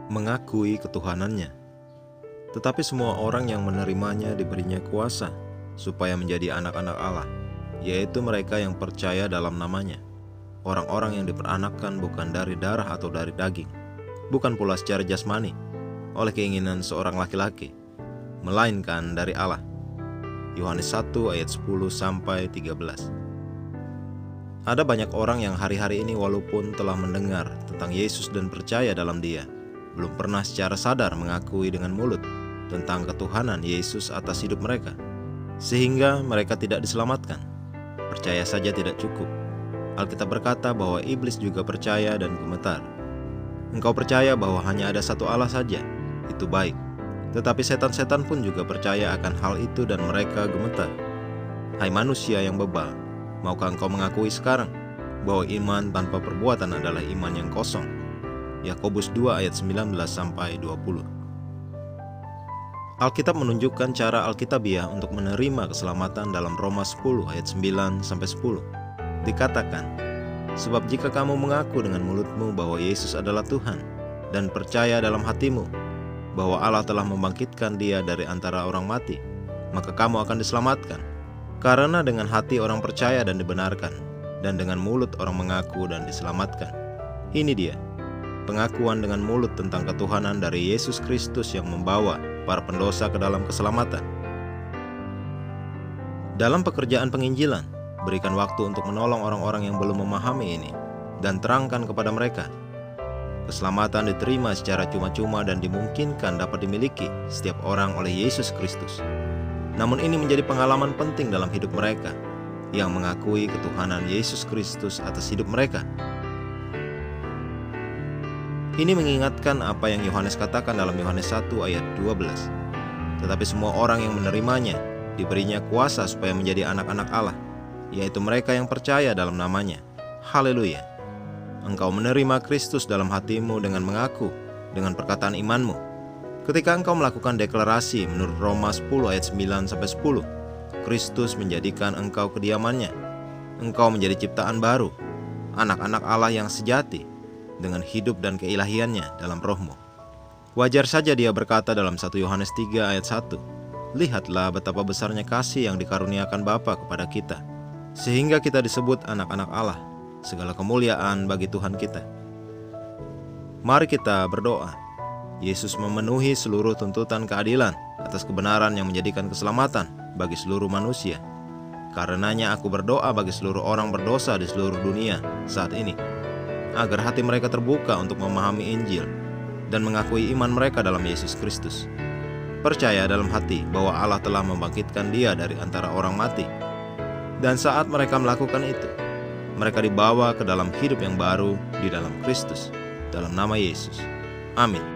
mengakui ketuhanannya. Tetapi semua orang yang menerimanya diberinya kuasa supaya menjadi anak-anak Allah, yaitu mereka yang percaya dalam namanya. Orang-orang yang diperanakkan bukan dari darah atau dari daging, bukan pula secara jasmani, oleh keinginan seorang laki-laki, melainkan dari Allah. Yohanes 1 ayat 10-13. Ada banyak orang yang hari-hari ini walaupun telah mendengar tentang Yesus dan percaya dalam Dia, belum pernah secara sadar mengakui dengan mulut tentang ketuhanan Yesus atas hidup mereka, sehingga mereka tidak diselamatkan. Percaya saja tidak cukup. Alkitab berkata bahwa iblis juga percaya dan gemetar. Engkau percaya bahwa hanya ada satu Allah saja, itu baik. Tetapi setan-setan pun juga percaya akan hal itu dan mereka gemetar. Hai manusia yang bebal, maukah engkau mengakui sekarang bahwa iman tanpa perbuatan adalah iman yang kosong? Yakobus 2 ayat 19-20. Alkitab menunjukkan cara Alkitabiah untuk menerima keselamatan dalam Roma 10 ayat 9-10. Dikatakan, sebab jika kamu mengaku dengan mulutmu bahwa Yesus adalah Tuhan dan percaya dalam hatimu bahwa Allah telah membangkitkan Dia dari antara orang mati, maka kamu akan diselamatkan. Karena dengan hati orang percaya dan dibenarkan, dan dengan mulut orang mengaku dan diselamatkan. Ini dia, pengakuan dengan mulut tentang ketuhanan dari Yesus Kristus yang membawa para pendosa ke dalam keselamatan. Dalam pekerjaan penginjilan, berikan waktu untuk menolong orang-orang yang belum memahami ini, dan terangkan kepada mereka. Keselamatan diterima secara cuma-cuma dan dimungkinkan dapat dimiliki setiap orang oleh Yesus Kristus. Namun ini menjadi pengalaman penting dalam hidup mereka, yang mengakui ketuhanan Yesus Kristus atas hidup mereka. Ini mengingatkan apa yang Yohanes katakan dalam Yohanes 1 ayat 12. Tetapi semua orang yang menerimanya diberinya kuasa supaya menjadi anak-anak Allah, yaitu mereka yang percaya dalam namanya. Haleluya. Engkau menerima Kristus dalam hatimu dengan mengaku, dengan perkataan imanmu. Ketika engkau melakukan deklarasi menurut Roma 10 ayat 9-10, Kristus menjadikan engkau kediamannya. Engkau menjadi ciptaan baru, anak-anak Allah yang sejati, dengan hidup dan keilahiannya dalam rohmu. Wajar saja dia berkata dalam 1 Yohanes 3 ayat 1, lihatlah betapa besarnya kasih yang dikaruniakan Bapa kepada kita, sehingga kita disebut anak-anak Allah. Segala kemuliaan bagi Tuhan kita. Mari kita berdoa. Yesus memenuhi seluruh tuntutan keadilan atas kebenaran yang menjadikan keselamatan bagi seluruh manusia. Karenanya aku berdoa bagi seluruh orang berdosa di seluruh dunia saat ini, agar hati mereka terbuka untuk memahami Injil dan mengakui iman mereka dalam Yesus Kristus. Percaya dalam hati bahwa Allah telah membangkitkan Dia dari antara orang mati. Dan saat mereka melakukan itu, mereka dibawa ke dalam hidup yang baru di dalam Kristus, dalam nama Yesus. Amin.